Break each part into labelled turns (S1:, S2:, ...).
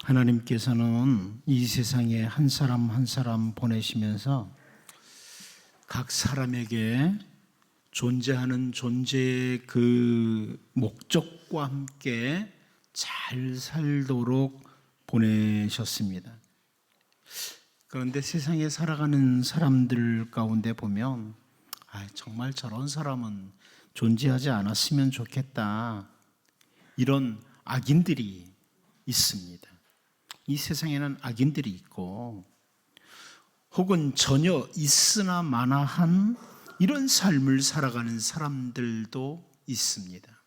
S1: 하나님께서는 이 세상에 한 사람 한 사람 보내시면서 각 사람에게 존재하는 존재의 그 목적과 함께 잘 살도록 보내셨습니다. 그런데 세상에 살아가는 사람들 가운데 보면 정말 저런 사람은 존재하지 않았으면 좋겠다, 이런 악인들이 있습니다. 이 세상에는 악인들이 있고 혹은 전혀 있으나 마나한 이런 삶을 살아가는 사람들도 있습니다.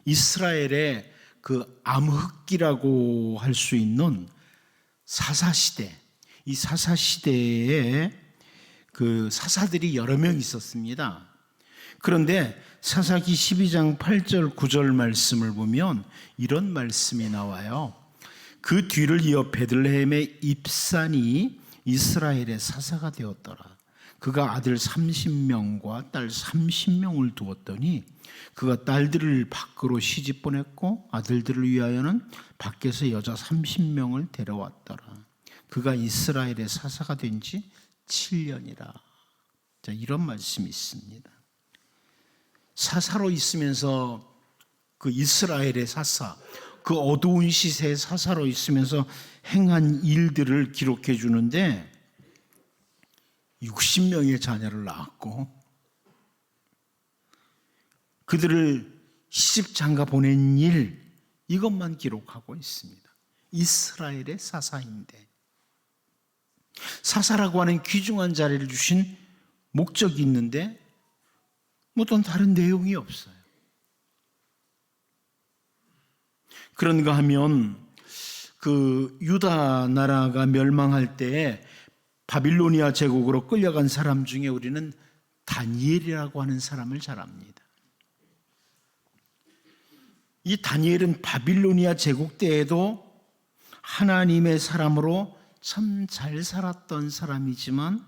S1: 이스라엘의 그 암흑기라고 할 수 있는 사사시대, 이 사사시대에 그 사사들이 여러 명 있었습니다. 그런데 사사기 12장 8절 9절 말씀을 보면 이런 말씀이 나와요. 그 뒤를 이어 베들레헴의 입산이 이스라엘의 사사가 되었더라. 그가 아들 30명과 딸 30명을 두었더니 그가 딸들을 밖으로 시집 보냈고 아들들을 위하여는 밖에서 여자 30명을 데려왔더라. 그가 이스라엘의 사사가 된 지 7년이라. 자, 이런 말씀이 있습니다. 사사로 있으면서 그 이스라엘의 사사, 그 어두운 시세의 사사로 있으면서 행한 일들을 기록해 주는데 60명의 자녀를 낳았고 그들을 시집 장가 보낸 일, 이것만 기록하고 있습니다. 이스라엘의 사사인데, 사사라고 하는 귀중한 자리를 주신 목적이 있는데 어떤 다른 내용이 없어요. 그런가 하면 그 유다 나라가 멸망할 때 바빌로니아 제국으로 끌려간 사람 중에 우리는 다니엘이라고 하는 사람을 잘 압니다. 이 다니엘은 바빌로니아 제국 때에도 하나님의 사람으로 참 잘 살았던 사람이지만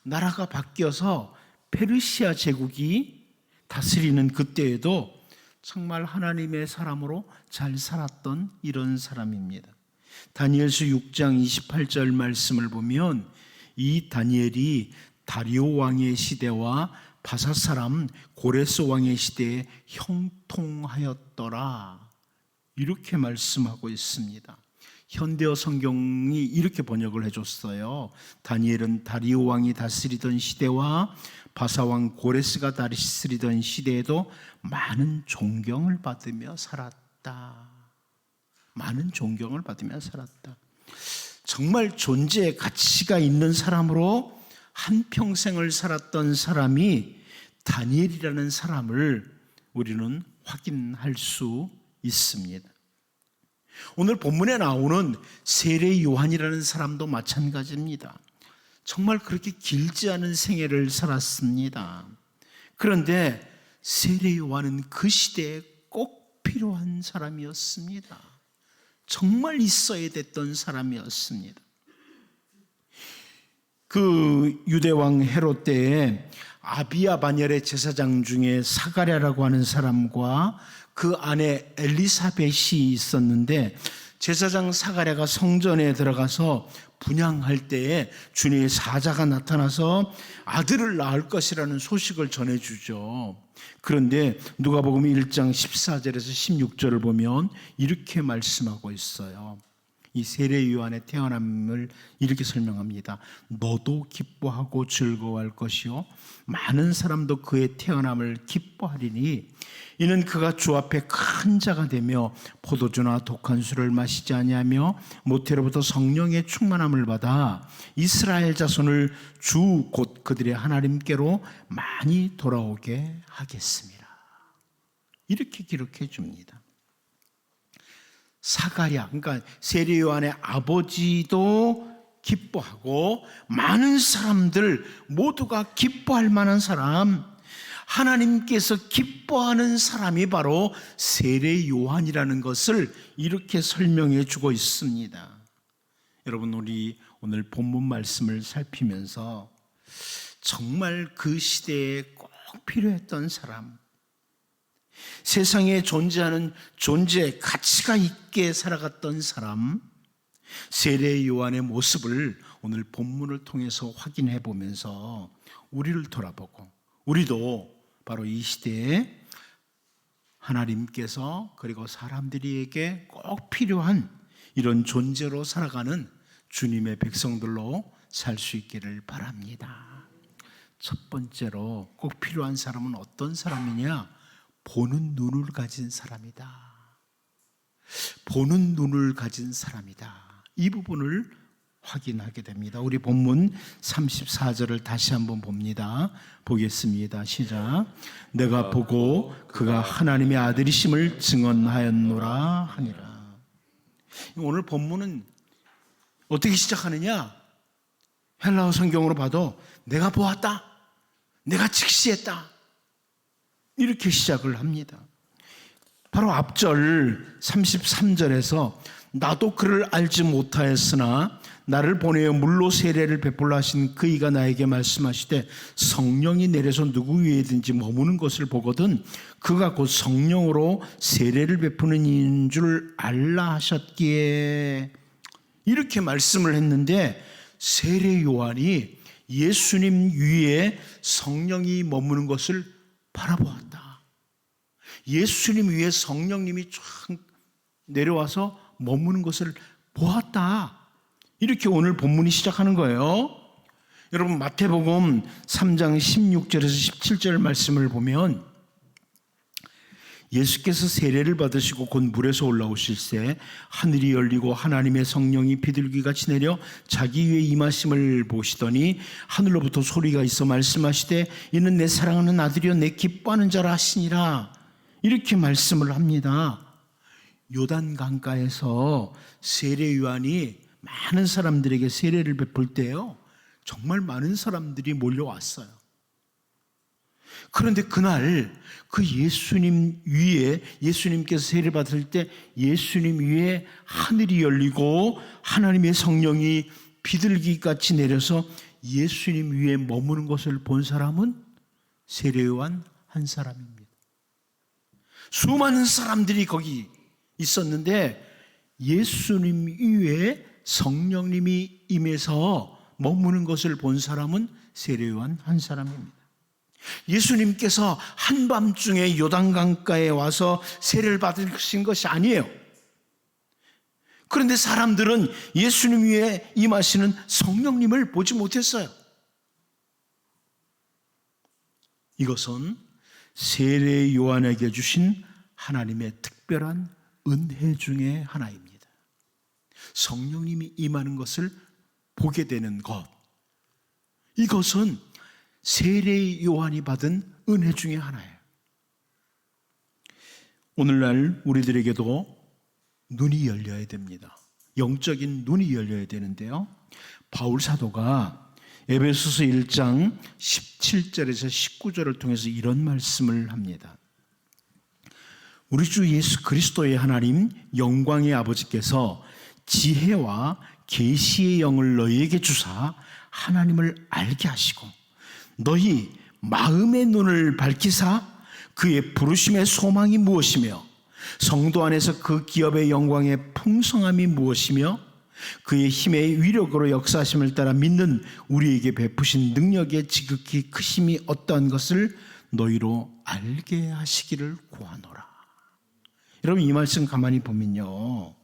S1: 나라가 바뀌어서 페르시아 제국이 다스리는 그때에도 정말 하나님의 사람으로 잘 살았던 이런 사람입니다. 다니엘서 6장 28절 말씀을 보면 이 다니엘이 다리오 왕의 시대와 바사 사람 고레스 왕의 시대에 형통하였더라, 이렇게 말씀하고 있습니다. 현대어 성경이 이렇게 번역을 해줬어요. 다니엘은 다리오 왕이 다스리던 시대와 바사왕 고레스가 다스리던 시대에도 많은 존경을 받으며 살았다. 많은 존경을 받으며 살았다. 정말 존재의 가치가 있는 사람으로 한평생을 살았던 사람이 다니엘이라는 사람을 우리는 확인할 수 있습니다. 오늘 본문에 나오는 세례 요한이라는 사람도 마찬가지입니다. 정말 그렇게 길지 않은 생애를 살았습니다. 그런데 세례 요한은 그 시대에 꼭 필요한 사람이었습니다. 정말 있어야 됐던 사람이었습니다. 그 유대왕 헤롯 때에 아비야 반열의 제사장 중에 사가랴라고 하는 사람과 그 아내 엘리사벳이 있었는데, 제사장 사가랴가 성전에 들어가서 분향할 때에 주님의 사자가 나타나서 아들을 낳을 것이라는 소식을 전해주죠. 그런데 누가복음 1장 14절에서 16절을 보면 이렇게 말씀하고 있어요. 이 세례 요한의 태어남을 이렇게 설명합니다. 너도 기뻐하고 즐거워할 것이요 많은 사람도 그의 태어남을 기뻐하리니 이는 그가 주 앞에 큰 자가 되며 포도주나 독한 술을 마시지 아니하며 모태로부터 성령의 충만함을 받아 이스라엘 자손을 주 곧 그들의 하나님께로 많이 돌아오게 하겠습니다. 이렇게 기록해 줍니다. 사가랴, 그러니까 세례 요한의 아버지도 기뻐하고 많은 사람들 모두가 기뻐할 만한 사람, 하나님께서 기뻐하는 사람이 바로 세례 요한이라는 것을 이렇게 설명해 주고 있습니다. 여러분, 우리 오늘 본문 말씀을 살피면서 정말 그 시대에 꼭 필요했던 사람, 세상에 존재하는 존재 가치가 있게 살아갔던 사람, 세례 요한의 모습을 오늘 본문을 통해서 확인해 보면서 우리를 돌아보고, 우리도 바로 이 시대에 하나님께서 그리고 사람들에게 꼭 필요한 이런 존재로 살아가는 주님의 백성들로 살 수 있기를 바랍니다. 첫 번째로 꼭 필요한 사람은 어떤 사람이냐? 보는 눈을 가진 사람이다. 보는 눈을 가진 사람이다. 이 부분을 확인하게 됩니다. 우리 본문 34절을 다시 한번 봅니다. 보겠습니다. 시작. 내가 보고 그가 하나님의 아들이심을 증언하였노라 하니라. 오늘 본문은 어떻게 시작하느냐? 헬라어 성경으로 봐도 내가 보았다, 내가 직시했다, 이렇게 시작을 합니다. 바로 앞절 33절에서 나도 그를 알지 못하였으나 나를 보내어 물로 세례를 베풀라 하신 그이가 나에게 말씀하시되 성령이 내려서 누구 위에든지 머무는 것을 보거든 그가 곧 성령으로 세례를 베푸는 이인 줄 알라 하셨기에, 이렇게 말씀을 했는데 세례 요한이 예수님 위에 성령이 머무는 것을 바라보았다. 예수님 위에 성령님이 쫙 내려와서 머무는 것을 보았다. 이렇게 오늘 본문이 시작하는 거예요. 여러분 마태복음 3장 16절에서 17절 말씀을 보면 예수께서 세례를 받으시고 곧 물에서 올라오실새 하늘이 열리고 하나님의 성령이 비둘기같이 내려 자기 위에 임하심을 보시더니 하늘로부터 소리가 있어 말씀하시되 이는 내 사랑하는 아들이여 내 기뻐하는 자라 하시니라. 이렇게 말씀을 합니다. 요단 강가에서 세례 요한이 많은 사람들에게 세례를 베풀 때요, 정말 많은 사람들이 몰려왔어요. 그런데 그날 그 예수님 위에, 예수님께서 세례 받을 때 예수님 위에 하늘이 열리고 하나님의 성령이 비둘기같이 내려서 예수님 위에 머무는 것을 본 사람은 세례 요한 한 사람입니다. 수많은 사람들이 거기 있었는데 예수님 위에 성령님이 임해서 머무는 것을 본 사람은 세례 요한 한 사람입니다. 예수님께서 한밤중에 요단강가에 와서 세례를 받으신 것이 아니에요. 그런데 사람들은 예수님 위에 임하시는 성령님을 보지 못했어요. 이것은 세례 요한에게 주신 하나님의 특별한 은혜 중에 하나입니다. 성령님이 임하는 것을 보게 되는 것, 이것은 세례 요한이 받은 은혜 중에 하나예요. 오늘날 우리들에게도 눈이 열려야 됩니다. 영적인 눈이 열려야 되는데요, 바울 사도가 에베소서 1장 17절에서 19절을 통해서 이런 말씀을 합니다. 우리 주 예수 그리스도의 하나님 영광의 아버지께서 지혜와 계시의 영을 너희에게 주사 하나님을 알게 하시고 너희 마음의 눈을 밝히사 그의 부르심의 소망이 무엇이며 성도 안에서 그 기업의 영광의 풍성함이 무엇이며 그의 힘의 위력으로 역사하심을 따라 믿는 우리에게 베푸신 능력의 지극히 크심이 어떠한 것을 너희로 알게 하시기를 구하노라. 여러분 이 말씀 가만히 보면요,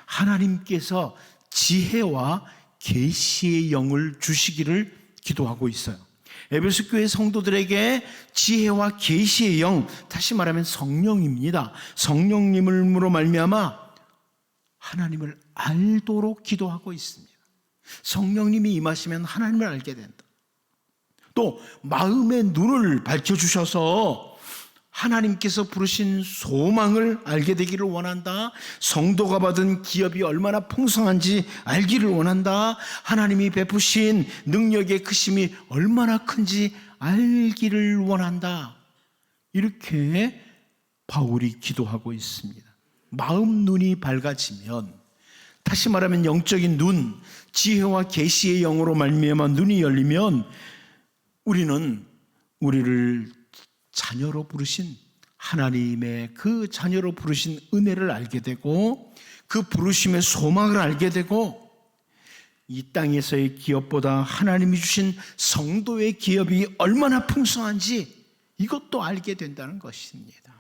S1: 하나님께서 지혜와 계시의 영을 주시기를 기도하고 있어요. 에베소 교회 성도들에게 지혜와 계시의 영, 다시 말하면 성령입니다. 성령님으로 말미암아 하나님을 알도록 기도하고 있습니다. 성령님이 임하시면 하나님을 알게 된다. 또 마음의 눈을 밝혀주셔서 하나님께서 부르신 소망을 알게 되기를 원한다. 성도가 받은 기업이 얼마나 풍성한지 알기를 원한다. 하나님이 베푸신 능력의 크심이 얼마나 큰지 알기를 원한다. 이렇게 바울이 기도하고 있습니다. 마음 눈이 밝아지면, 다시 말하면 영적인 눈, 지혜와 계시의 영으로 말미암아 눈이 열리면 우리는 우리를 자녀로 부르신 하나님의 그 자녀로 부르신 은혜를 알게 되고 그 부르심의 소망을 알게 되고 이 땅에서의 기업보다 하나님이 주신 성도의 기업이 얼마나 풍성한지 이것도 알게 된다는 것입니다.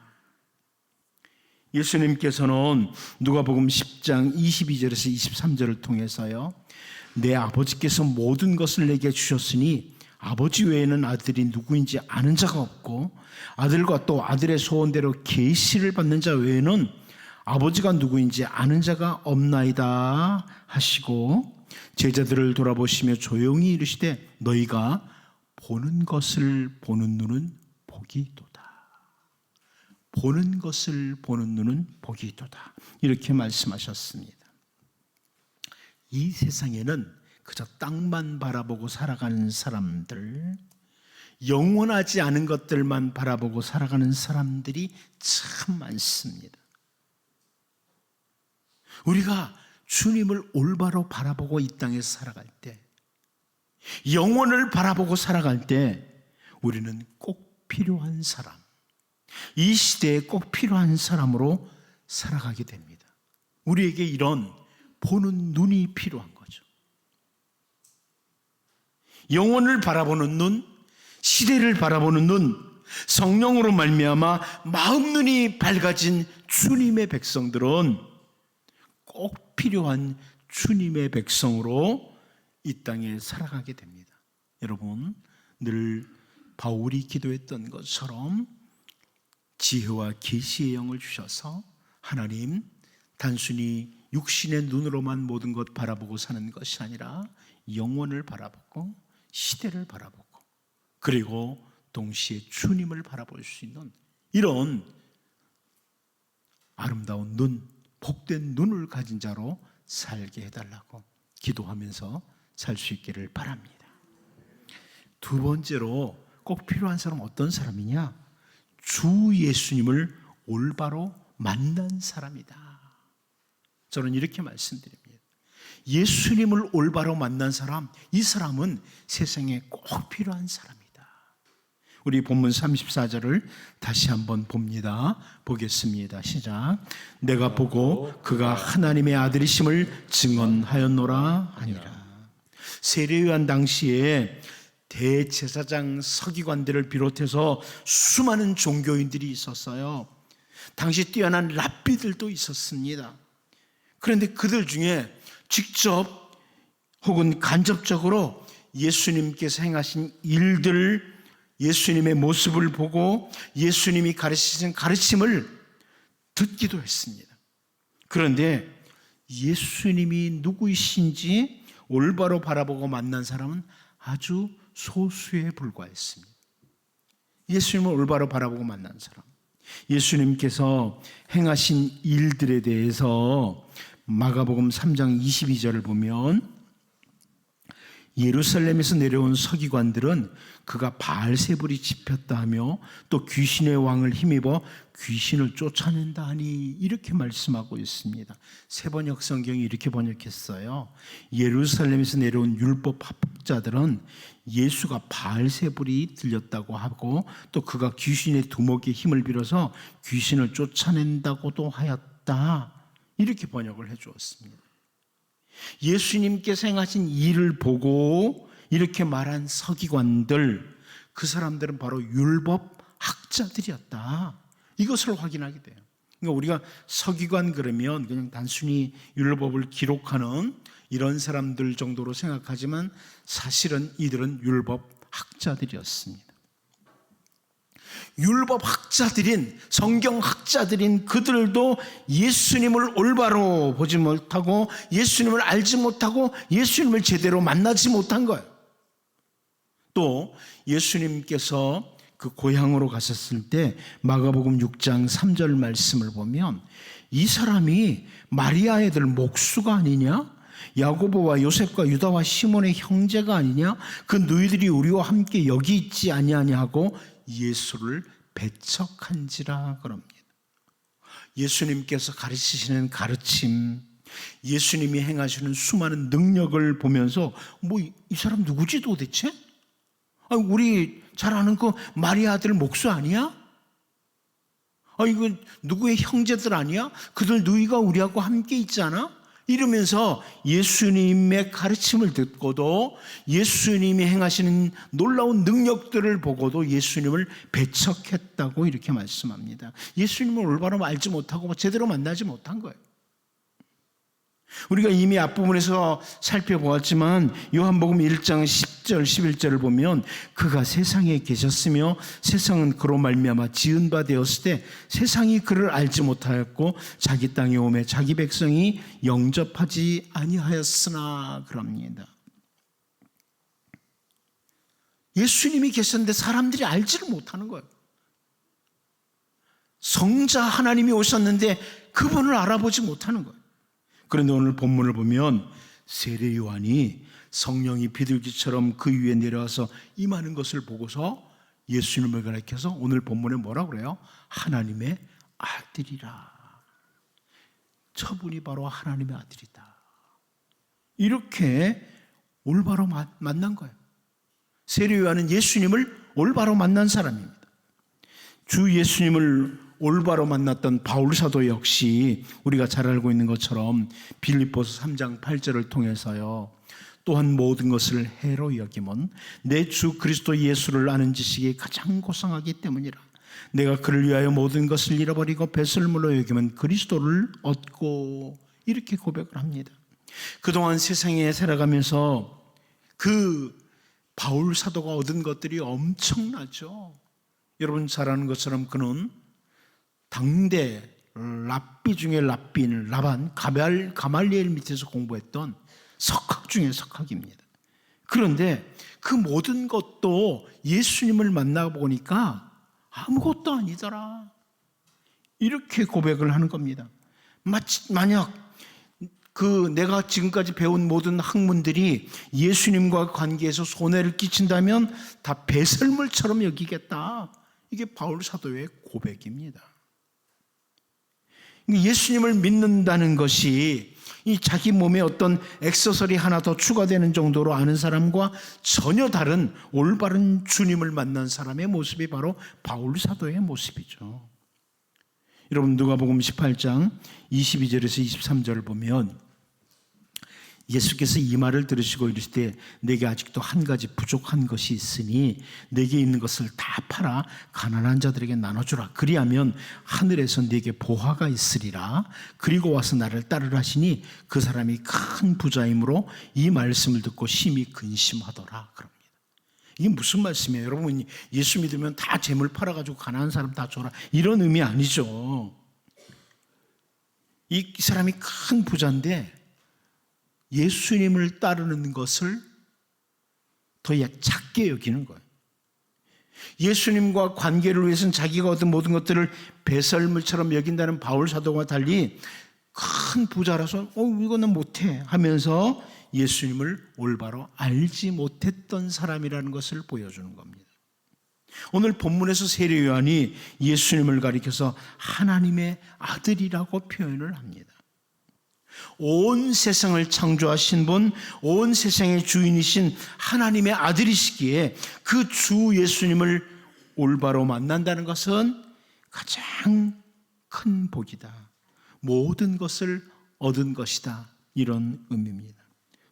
S1: 예수님께서는 누가복음 10장 22절에서 23절을 통해서요, 내 아버지께서 모든 것을 내게 주셨으니 아버지 외에는 아들이 누구인지 아는 자가 없고 아들과 또 아들의 소원대로 계시를 받는 자 외에는 아버지가 누구인지 아는 자가 없나이다 하시고 제자들을 돌아보시며 조용히 이르시되 너희가 보는 것을 보는 눈은 복이 있도다. 보는 것을 보는 눈은 복이 있도다. 이렇게 말씀하셨습니다. 이 세상에는 그저 땅만 바라보고 살아가는 사람들, 영원하지 않은 것들만 바라보고 살아가는 사람들이 참 많습니다. 우리가 주님을 올바로 바라보고 이 땅에서 살아갈 때, 영원을 바라보고 살아갈 때 우리는 꼭 필요한 사람, 이 시대에 꼭 필요한 사람으로 살아가게 됩니다. 우리에게 이런 보는 눈이 필요한 거죠. 영혼을 바라보는 눈, 시대를 바라보는 눈, 성령으로 말미암아 마음 눈이 밝아진 주님의 백성들은 꼭 필요한 주님의 백성으로 이 땅에 살아가게 됩니다. 여러분, 늘 바울이 기도했던 것처럼 지혜와 계시의 영을 주셔서 하나님, 단순히 육신의 눈으로만 모든 것 바라보고 사는 것이 아니라 영혼을 바라보고 시대를 바라보고 그리고 동시에 주님을 바라볼 수 있는 이런 아름다운 눈, 복된 눈을 가진 자로 살게 해달라고 기도하면서 살 수 있기를 바랍니다. 두 번째로 꼭 필요한 사람은 어떤 사람이냐? 주 예수님을 올바로 만난 사람이다. 저는 이렇게 말씀드립니다. 예수님을 올바로 만난 사람, 이 사람은 세상에 꼭 필요한 사람이다. 우리 본문 34절을 다시 한번 봅니다. 보겠습니다. 시작. 내가 보고 그가 하나님의 아들이심을 증언하였노라 하니라. 세례요한 당시에 대제사장 서기관들을 비롯해서 수많은 종교인들이 있었어요. 당시 뛰어난 랍비들도 있었습니다. 그런데 그들 중에 직접 혹은 간접적으로 예수님께서 행하신 일들, 예수님의 모습을 보고 예수님이 가르치신 가르침을 듣기도 했습니다. 그런데 예수님이 누구이신지 올바로 바라보고 만난 사람은 아주 소수에 불과했습니다. 예수님을 올바로 바라보고 만난 사람, 예수님께서 행하신 일들에 대해서 마가복음 3장 22절을 보면 예루살렘에서 내려온 서기관들은 그가 바알세불이 집혔다 하며 또 귀신의 왕을 힘입어 귀신을 쫓아낸다 하니 이렇게 말씀하고 있습니다. 세번역 성경이 이렇게 번역했어요. 예루살렘에서 내려온 율법 학자들은 예수가 바알세불이 들렸다고 하고 또 그가 귀신의 두목에 힘을 빌어서 귀신을 쫓아낸다고도 하였다. 이렇게 번역을 해 주었습니다. 예수님께서 행하신 일을 보고 이렇게 말한 서기관들, 그 사람들은 바로 율법 학자들이었다. 이것을 확인하게 돼요. 그러니까 우리가 서기관 그러면 그냥 단순히 율법을 기록하는 이런 사람들 정도로 생각하지만 사실은 이들은 율법 학자들이었습니다. 율법 학자들인, 성경 학자들인 그들도 예수님을 올바로 보지 못하고 예수님을 알지 못하고 예수님을 제대로 만나지 못한 거예요. 또 예수님께서 그 고향으로 가셨을 때 마가복음 6장 3절 말씀을 보면 이 사람이 마리아의 아들 목수가 아니냐? 야고보와 요셉과 유다와 시몬의 형제가 아니냐? 그 너희들이 우리와 함께 여기 있지 아니하냐 하고 예수를 배척한지라 그럽니다. 예수님께서 가르치시는 가르침, 예수님이 행하시는 수많은 능력을 보면서 뭐 이 사람 누구지 도대체? 우리 잘 아는 그 마리아 아들 목수 아니야? 이거 누구의 형제들 아니야? 그들 누이가 우리하고 함께 있잖아? 이러면서 예수님의 가르침을 듣고도 예수님이 행하시는 놀라운 능력들을 보고도 예수님을 배척했다고 이렇게 말씀합니다. 예수님을 올바로 알지 못하고 제대로 만나지 못한 거예요. 우리가 이미 앞부분에서 살펴보았지만 요한복음 1장 10절 11절을 보면 그가 세상에 계셨으며 세상은 그로 말미암아 지은 바 되었을 때 세상이 그를 알지 못하였고 자기 땅에 오매 자기 백성이 영접하지 아니하였으나 그럽니다. 예수님이 계셨는데 사람들이 알지를 못하는 거예요. 성자 하나님이 오셨는데 그분을 알아보지 못하는 거예요. 그런데 오늘 본문을 보면 세례 요한이 성령이 비둘기처럼 그 위에 내려와서 임하는 것을 보고서 예수님을 가리켜서 오늘 본문에 뭐라고 그래요? 하나님의 아들이라. 저분이 바로 하나님의 아들이다. 이렇게 올바로 만난 거예요. 세례 요한은 예수님을 올바로 만난 사람입니다. 주 예수님을 올바로 만났던 바울 사도 역시 우리가 잘 알고 있는 것처럼 빌립보서 3장 8절을 통해서요. 또한 모든 것을 해로 여김은 내 주 그리스도 예수를 아는 지식이 가장 고상하기 때문이라. 내가 그를 위하여 모든 것을 잃어버리고 배설물로 여기면 그리스도를 얻고 이렇게 고백을 합니다. 그동안 세상에 살아가면서 그 바울 사도가 얻은 것들이 엄청나죠. 여러분 잘 아는 것처럼 그는 당대 랍비 중에 랍비인 라반 가말리엘 밑에서 공부했던 석학 중에 석학입니다. 그런데 그 모든 것도 예수님을 만나보니까 아무것도 아니더라. 이렇게 고백을 하는 겁니다. 만약 내가 지금까지 배운 모든 학문들이 예수님과 관계에서 손해를 끼친다면 다 배설물처럼 여기겠다. 이게 바울 사도의 고백입니다. 예수님을 믿는다는 것이 이 자기 몸에 어떤 액세서리 하나 더 추가되는 정도로 아는 사람과 전혀 다른 올바른 주님을 만난 사람의 모습이 바로 바울 사도의 모습이죠. 여러분 누가복음 18장 22절에서 23절을 보면 예수께서 이 말을 들으시고 이르시되 내게 아직도 한 가지 부족한 것이 있으니 내게 있는 것을 다 팔아 가난한 자들에게 나눠주라. 그리하면 하늘에서 내게 보화가 있으리라. 그리고 와서 나를 따르라 하시니 그 사람이 큰 부자이므로 이 말씀을 듣고 심히 근심하더라. 그럽니다. 이게 무슨 말씀이에요? 여러분 예수 믿으면 다 재물 팔아가지고 가난한 사람 다 줘라 이런 의미 아니죠. 이 사람이 큰 부자인데 예수님을 따르는 것을 더 작게 여기는 거예요. 예수님과 관계를 위해서는 자기가 얻은 모든 것들을 배설물처럼 여긴다는 바울 사도와 달리 큰 부자라서 이거는 못해 하면서 예수님을 올바로 알지 못했던 사람이라는 것을 보여주는 겁니다. 오늘 본문에서 세례 요한이 예수님을 가리켜서 하나님의 아들이라고 표현을 합니다. 온 세상을 창조하신 분, 온 세상의 주인이신 하나님의 아들이시기에 그 주 예수님을 올바로 만난다는 것은 가장 큰 복이다. 모든 것을 얻은 것이다. 이런 의미입니다.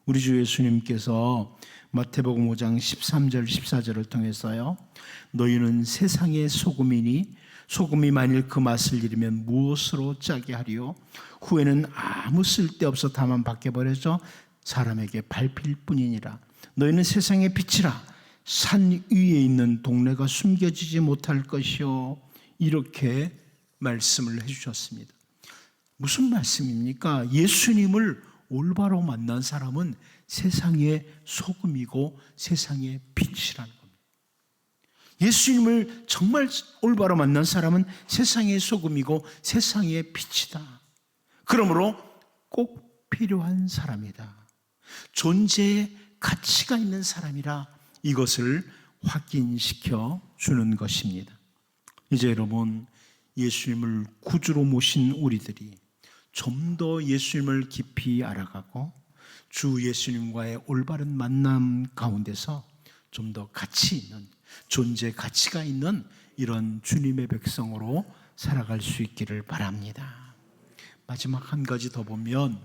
S1: 우리 주 예수님께서 마태복음 5장 13절 14절을 통해서요. 너희는 세상의 소금이니 소금이 만일 그 맛을 잃으면 무엇으로 짜게 하리요? 후에는 아무 쓸데없어 다만 밖에 버려져 사람에게 밟힐 뿐이니라. 너희는 세상의 빛이라. 산 위에 있는 동네가 숨겨지지 못할 것이요. 이렇게 말씀을 해주셨습니다. 무슨 말씀입니까? 예수님을 올바로 만난 사람은 세상의 소금이고 세상의 빛이라는 겁니다. 예수님을 정말 올바로 만난 사람은 세상의 소금이고 세상의 빛이다. 그러므로 꼭 필요한 사람이다. 존재의 가치가 있는 사람이라 이것을 확인시켜 주는 것입니다. 이제 여러분 예수님을 구주로 모신 우리들이 좀 더 예수님을 깊이 알아가고 주 예수님과의 올바른 만남 가운데서 좀 더 가치 있는 존재 가치가 있는 이런 주님의 백성으로 살아갈 수 있기를 바랍니다. 마지막 한 가지 더 보면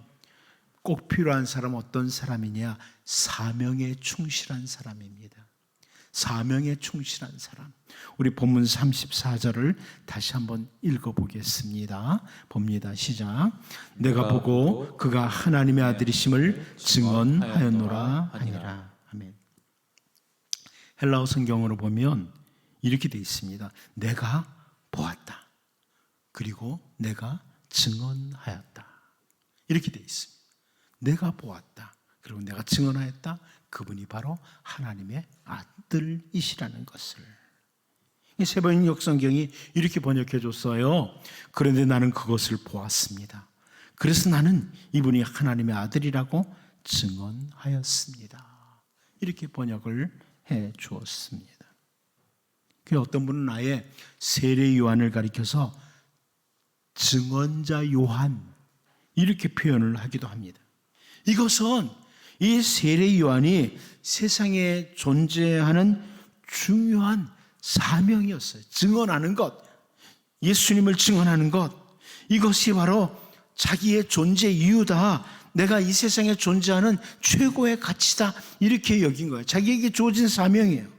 S1: 꼭 필요한 사람 어떤 사람이냐? 사명에 충실한 사람입니다. 사명에 충실한 사람. 우리 본문 34절을 다시 한번 읽어보겠습니다. 봅니다. 시작. 내가 보고 그가 하나님의 아들이심을 증언하였노라 하니라. 아멘. 헬라어 성경으로 보면 이렇게 되어 있습니다. 내가 보았다. 그리고 내가 증언하였다. 이렇게 되어 있습니다. 내가 보았다. 그리고 내가 증언하였다. 그분이 바로 하나님의 아들이시라는 것을. 세번역 성경이 이렇게 번역해 줬어요. 그런데 나는 그것을 보았습니다. 그래서 나는 이분이 하나님의 아들이라고 증언하였습니다. 이렇게 번역을 해 주었습니다. 어떤 분은 아예 세례 요한을 가리켜서 증언자 요한 이렇게 표현을 하기도 합니다. 이것은 이 세례 요한이 세상에 존재하는 중요한 사명이었어요. 증언하는 것, 예수님을 증언하는 것, 이것이 바로 자기의 존재 이유다. 내가 이 세상에 존재하는 최고의 가치다. 이렇게 여긴 거예요. 자기에게 주어진 사명이에요.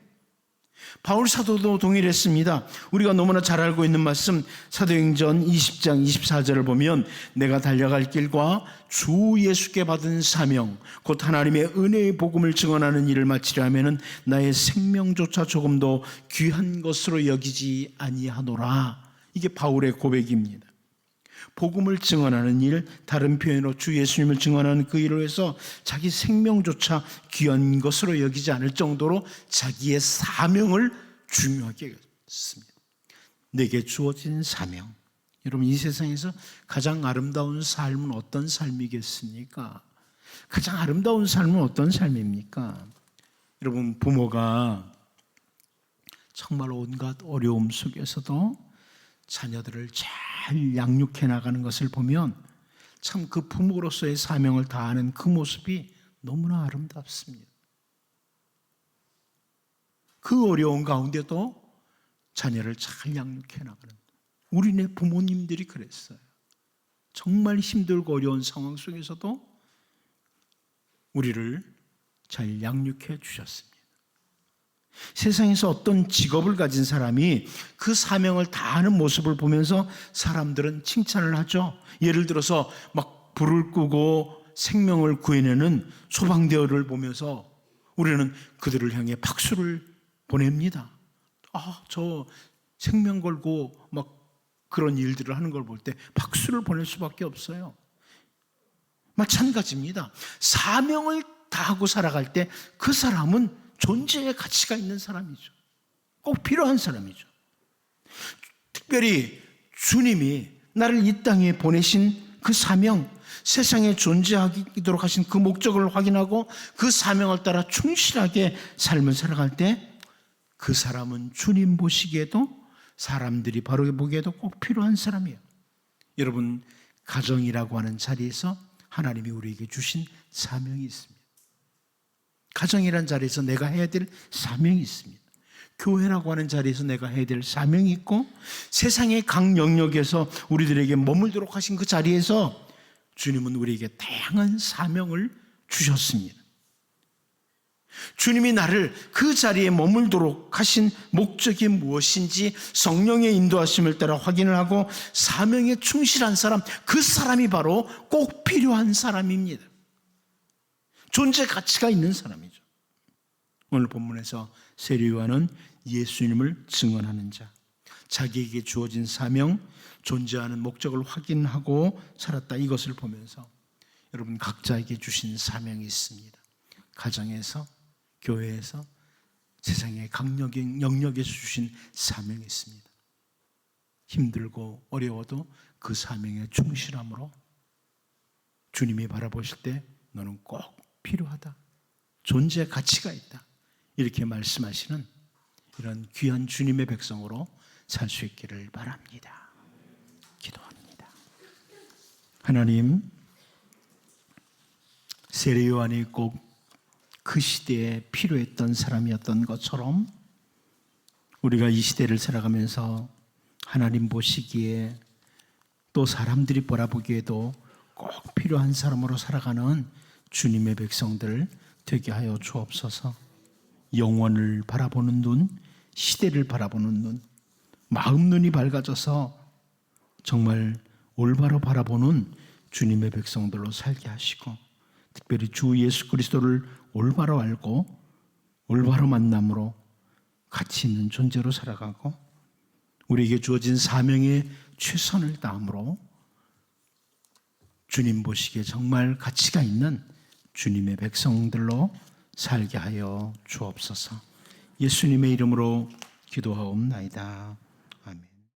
S1: 바울 사도도 동일했습니다. 우리가 너무나 잘 알고 있는 말씀 사도행전 20장 24절을 보면 내가 달려갈 길과 주 예수께 받은 사명 곧 하나님의 은혜의 복음을 증언하는 일을 마치려 하면은 나의 생명조차 조금도 귀한 것으로 여기지 아니하노라. 이게 바울의 고백입니다. 복음을 증언하는 일, 다른 표현으로 주 예수님을 증언하는 그 일을 위해서 자기 생명조차 귀한 것으로 여기지 않을 정도로 자기의 사명을 중요하게 여겼습니다. 내게 주어진 사명. 여러분, 이 세상에서 가장 아름다운 삶은 어떤 삶이겠습니까? 가장 아름다운 삶은 어떤 삶입니까? 여러분, 부모가 정말 온갖 어려움 속에서도 자녀들을 잘 양육해 나가는 것을 보면 참 그 부모로서의 사명을 다하는 그 모습이 너무나 아름답습니다. 그 어려운 가운데도 자녀를 잘 양육해 나가는 우리네 부모님들이 그랬어요. 정말 힘들고 어려운 상황 속에서도 우리를 잘 양육해 주셨습니다. 세상에서 어떤 직업을 가진 사람이 그 사명을 다하는 모습을 보면서 사람들은 칭찬을 하죠. 예를 들어서 막 불을 끄고 생명을 구해내는 소방대원을 보면서 우리는 그들을 향해 박수를 보냅니다. 저 생명 걸고 막 그런 일들을 하는 걸 볼 때 박수를 보낼 수밖에 없어요. 마찬가지입니다. 사명을 다하고 살아갈 때 그 사람은 존재의 가치가 있는 사람이죠. 꼭 필요한 사람이죠. 특별히 주님이 나를 이 땅에 보내신 그 사명, 세상에 존재하도록 하신 그 목적을 확인하고 그 사명을 따라 충실하게 삶을 살아갈 때 그 사람은 주님 보시기에도 사람들이 바로 보기에도 꼭 필요한 사람이에요. 여러분, 가정이라고 하는 자리에서 하나님이 우리에게 주신 사명이 있습니다. 가정이라는 자리에서 내가 해야 될 사명이 있습니다. 교회라고 하는 자리에서 내가 해야 될 사명이 있고 세상의 각 영역에서 우리들에게 머물도록 하신 그 자리에서 주님은 우리에게 다양한 사명을 주셨습니다. 주님이 나를 그 자리에 머물도록 하신 목적이 무엇인지 성령의 인도하심을 따라 확인을 하고 사명에 충실한 사람, 그 사람이 바로 꼭 필요한 사람입니다. 존재 가치가 있는 사람이죠. 오늘 본문에서 세례 요한은 예수님을 증언하는 자, 자기에게 주어진 사명, 존재하는 목적을 확인하고 살았다. 이것을 보면서 여러분 각자에게 주신 사명이 있습니다. 가정에서, 교회에서, 세상의 각 영역에서 주신 사명이 있습니다. 힘들고 어려워도 그 사명에 충실함으로 주님이 바라보실 때 너는 꼭 필요하다. 존재 가치가 있다. 이렇게 말씀하시는 이런 귀한 주님의 백성으로 살 수 있기를 바랍니다. 기도합니다. 하나님, 세례 요한이 꼭 그 시대에 필요했던 사람이었던 것처럼 우리가 이 시대를 살아가면서 하나님 보시기에 또 사람들이 바라보기에도 꼭 필요한 사람으로 살아가는 주님의 백성들 되게 하여 주옵소서. 영원을 바라보는 눈, 시대를 바라보는 눈, 마음 눈이 밝아져서 정말 올바로 바라보는 주님의 백성들로 살게 하시고, 특별히 주 예수 그리스도를 올바로 알고 올바로 만남으로 가치 있는 존재로 살아가고, 우리에게 주어진 사명에 최선을 다함으로 주님 보시기에 정말 가치가 있는 주님의 백성들로 살게 하여 주옵소서. 예수님의 이름으로 기도하옵나이다.